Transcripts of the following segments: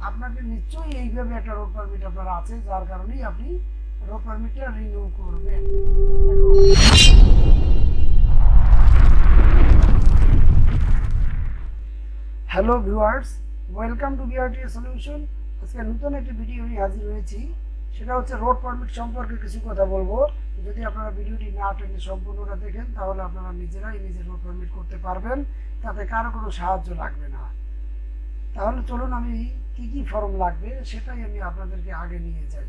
আপনাকে নিশ্চয়ই এইভাবে একটা রোড পারমিট আপনার আছে, যার কারণেই আপনি রোড পারমিটটা রিনিউ করবেন। Hello viewers, welcome to Brta It Solution। আজকে নতুন একটি ভিডিও নিয়ে হাজির হয়েছি। সেটা হচ্ছে রোড পারমিট সম্পর্কে কিছু কথা বলবো। যদি আপনারা ভিডিওটি না টেনে সম্পূর্ণটা দেখেন, তাহলে আপনারা নিজেরাই নিজের রোড পারমিট করতে পারবেন, তাতে কারো কোনো সাহায্য লাগবে না। তাহলে চলুন আমি কি কি ফর্ম লাগবে সেটাই আমি আপনাদেরকে আগে নিয়ে যাই।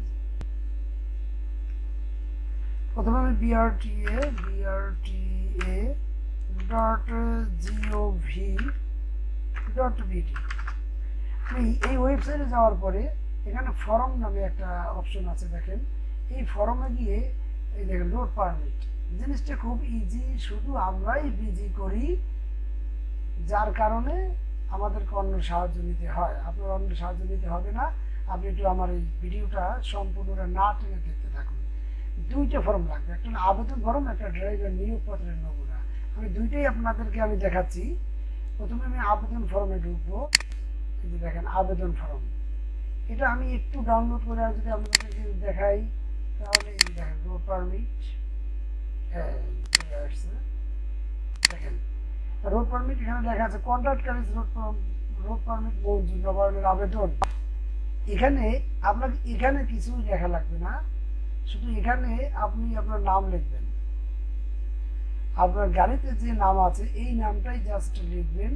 প্রথমে আমি brta.gov.bt আমি এই ওয়েবসাইটে যাওয়ার পরে এখানে ফর্ম নামে একটা অপশন আছে, দেখেন। এই ফর্মে গিয়ে এই দেখেন রোড পারমিট জিনিসটা খুব ইজি, শুধু আমরাই বিজি করি, যার কারণে আমাদেরকে অন্য সাহায্য নিতে হয়। আপনার অন্য সাহায্য নিতে হবে না। আপনি একটু আমার এই ভিডিওটা সম্পূর্ণটা না টেনে দেখতে থাকুন। দুইটা ফর্ম লাগবে, একটা আবেদন ফর্ম, একটা ড্রাইভার নিয়োগপত্রের নমুনা। আমি দুইটাই আপনাদেরকে আমি দেখাচ্ছি। প্রথমে আমি আবেদন ফর্মে ঢুকবো। এই যে দেখেন আবেদন ফর্ম, এটা আমি একটু ডাউনলোড করে যদি আপনাদেরকে দেখাই, তাহলে এই দেখেন রোড পারমিট দেখেন রোড পারমিট। এখানে লেখা আছে কন্ট্রাক্টর রোড পারমিট মঞ্জুর নবায়নের আবেদন। এখানে আপনাকে এখানে কিছুই লেখা লাগবে না, শুধু এখানে আপনি আপনার নাম লিখবেন। আপনার গাড়িতে যে নাম আছে এই নামটাই জাস্ট লিখবেন,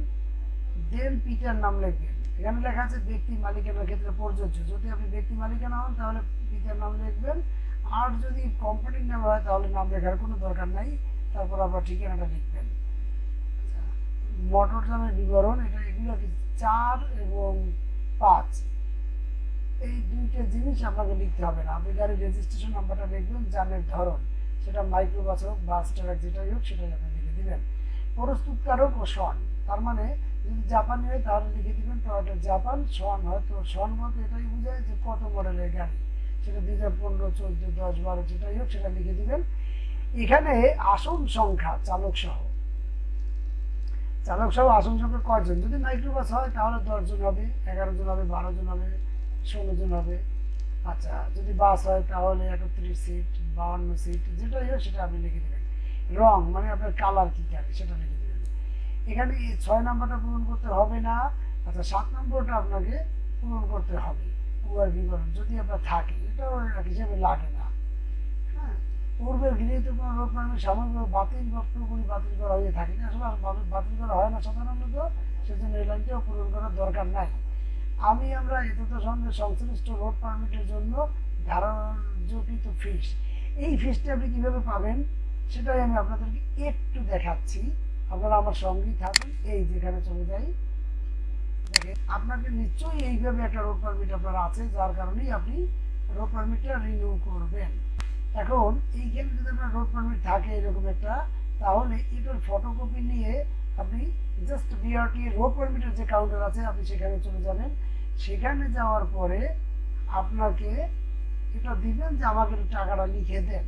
দেন পিতার নাম লিখবেন। এখানে লেখা আছে ব্যক্তি মালিকানার ক্ষেত্রে প্রযোজ্য। যদি আপনি ব্যক্তি মালিকানা হন তাহলে পিতার নাম লিখবেন, আর যদি কোম্পানির নাম হয় তাহলে নাম লেখার কোনো দরকার নাই। তারপর আপনার ঠিকানাটা লিখবেন। মোটর যানের বিবরণ, এগুলো 4 এবং 5 এই দুইটা জিনিস আপনাকে লিখতে হবে না। আপনি গাড়ির রেজিস্ট্রেশন নাম্বারটা লিখবেন, যানের ধরন, সেটা মাইক্রোবাস হোক, বাস, ট্রাক, যেটাই হোক সেটাই আপনি লিখে দিবেন। প্রস্তুতকারক ও সন, তার মানে যদি জাপানি হয় তাহলে লিখে দিবেন টয়োটা জাপান। সন হয় তো সন বলতে এটাই বোঝায় যে কত মডেলের গাড়ি, সেটা 2015, 14, 10, 12 যেটাই হোক সেটা লিখে দিবেন। এখানে আসন সংখ্যা চালক সহ আসন সংখ্যা কয়জন। যদি মাইক্রোবাস হয় তাহলে 10 জন হবে, 11 জন হবে, 12 জন হবে, 16 জন হবে। আচ্ছা, যদি বাস হয় তাহলে 31 সিট, 52 সিট, যেটাই হোক সেটা আপনি লিখে দেবেন। রং মানে আপনার কালার কি গাড়ি সেটা লিখে দেবেন। এখানে 6 নম্বরটা পূরণ করতে হবে না। আচ্ছা, 7 নম্বরটা আপনাকে পূরণ করতে হবে। পুয়ার বিবরণ যদি আপনার থাকে, এটাও হিসেবে লাগে না। হ্যাঁ, পূর্বের গৃহীত কোনো রোড পারমিট সাময়িকভাবে বাতিল বা পুরোপুরি বাতিল করা হয়ে থাকে না। আসলে বাতিল করা হয় না সাধারণত, সেজন্য এই লাইনটাও পূরণ করার দরকার নাই। আমরা এতদ সঙ্গে সংশ্লিষ্ট রোড পারমিটের জন্য ধার্যকৃত ফিস, এই ফিসটা আপনি কিভাবে পাবেন সেটাই আমি আপনাদেরকে একটু দেখাচ্ছি। আপনারা আমার সঙ্গেই থাকুন। এই যেখানে চলে যাই, দেখেন আপনাকে নিশ্চয়ই এইভাবে একটা রোড পারমিট আপনার আছে, যার কারণেই আপনি রোড পারমিটটা রিনিউ করবেন। এখন এইখানে যদি আপনার রোড পারমিট থাকে এরকম একটা, তাহলে এটার ফটোকপি নিয়ে আপনি জাস্ট বিআরটি রোড পারমিটের যে কাউন্টার আছে আপনি সেখানে চলে যাবেন। সেখানে যাওয়ার পরে আপনাকে এটা দিবেন যে আমাকে টাকাটা লিখে দেন,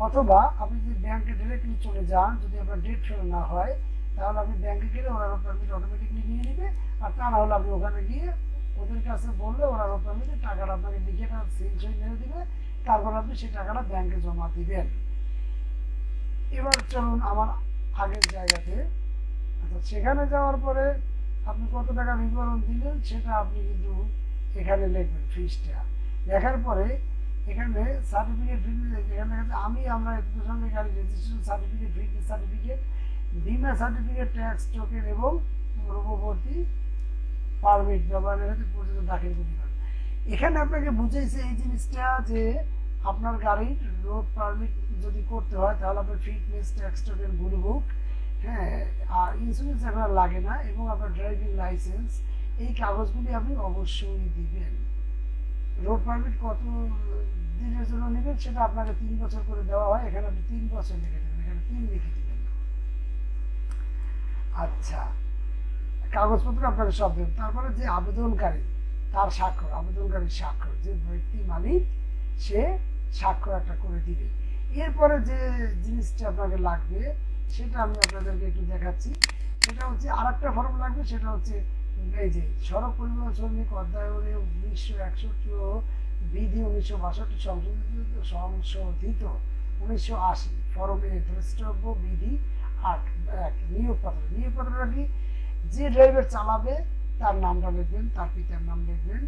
অথবা আপনি যদি ব্যাংকে ডিরেক্টলি চলে যান, যদি আপনার ডেট ফেল না হয় তাহলে আপনি ব্যাংকে গেলে ওরা রোড পারমিট অটোমেটিকলি নিয়ে নেবে। আর তা না হলে আপনি ওখানে গিয়ে ওদের কাছে বললে ওরা রোড পারমিটের টাকাটা আপনাকে লিখে সিল সই মেরে দিবে। তারপর আপনি সেই টাকাটা ব্যাংকে জমা দিবেন। এবার চলুন আমার আগের জায়গাতে। আচ্ছা, সেখানে যাওয়ার পরে আপনি কত টাকা বিবরণ দিলেন সেটা আপনি কিন্তু এখানে লিখবেন। ফিসটা লেখার পরে এখানে সার্টিফিকেট এখানে আমরা এদের সঙ্গে গাড়ি রেজিস্ট্রেশন সার্টিফিকেট, ফিটনেস সার্টিফিকেট, বিমা সার্টিফিকেট, ট্যাক্স টোকেন এবং পূর্ববর্তী পারমিট ব্যবহারের ক্ষেত্রে পর্যন্ত দাখিল করতে পারেন। এখানে আপনাকে বুঝাইছে এই জিনিসটা যে আপনার গাড়ির রোড পারমিট যদি করতে হয় তাহলে আপনার fitness, tax token, blue book, হ্যাঁ, আর ইন্স্যুরেন্স আপনার লাগে না, এবং আপনার ড্রাইভিং লাইসেন্স, এই কাগজগুলি আপনি অবশ্যই দিবেন। রোড পারমিট কত দিনের জন্য নেবেন সেটা আপনাকে 3 বছর করে দেওয়া হয়। এখানে আপনি 3 বছর লিখে দেবেন, এখানে 3 লিখে দেবেন। আচ্ছা, কাগজপত্র আপনাকে সব দেবেন। তারপরে যে আবেদনকারী তার স্বাক্ষর, আবেদনকারীর স্বাক্ষর, যে ব্যক্তি মালিক সে স্বাক্ষর একটা করে দিবে। এরপরে যে জিনিসটা আপনাকে লাগবে সেটা আমি আপনাদেরকে একটু দেখাচ্ছি। সেটা হচ্ছে আরেকটা ফর্ম লাগবে, সেটা হচ্ছে এই যে সড়ক পরিবহন শ্রমিক অধ্যায়নে 1961 ও বিধি 1962 সংশোধিত 1980 ফরম এ দ্রষ্টব্য বিধি 8 নিয়োগপত্রটা কি, যে ড্রাইভার চালাবে তার নামটা লিখবেন, তার পিতার নাম লিখবেন,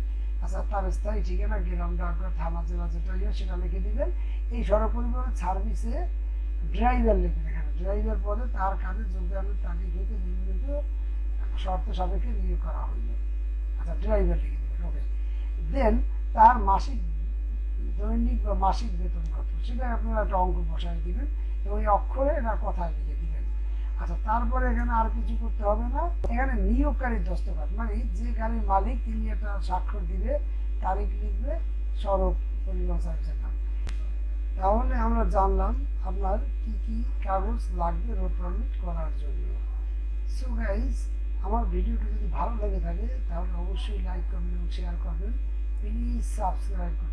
আচ্ছা তার স্থায়ী ঠিকানা গ্রাম ডাকঘর থানা জেলা যেটা সেটা লিখে দিবেন। এই সড়ক পরিবহন সার্ভিসে ড্রাইভার লিখবেন, এখানে ড্রাইভার পদে তার কাজে যোগদানের তারিখ হইতে নিম্নলিখিত শর্ত সাপেক্ষে নিয়োগ করা হইবে। আচ্ছা ড্রাইভার লিখে দেবেন, ওকে। দেন তার মাসিক, দৈনিক বা মাসিক বেতন কত, সেটা আপনারা একটা অঙ্ক বসাই দিবেন এবং এই অক্ষরে এটা কথায় লিখে দিবেন। আচ্ছা তারপরে এখানে আর কিছু করতে হবে না, এখানে নিয়োগকারীর দস্তখত, মানে যে গাড়ির মালিক তিনি একটা স্বাক্ষর দিবে, তারিখ লিখবে, সড়ক পরিবহন সার্ভিসের নাম। তাহলে আমরা জানলাম আপনার কি কি কাগজ লাগবে রোড পারমিট করার জন্য। সো গাইজ, আমার ভিডিওটি যদি ভালো লেগে থাকে তাহলে অবশ্যই লাইক করবেন এবং শেয়ার করবেন, প্লিজ সাবস্ক্রাইব করবেন।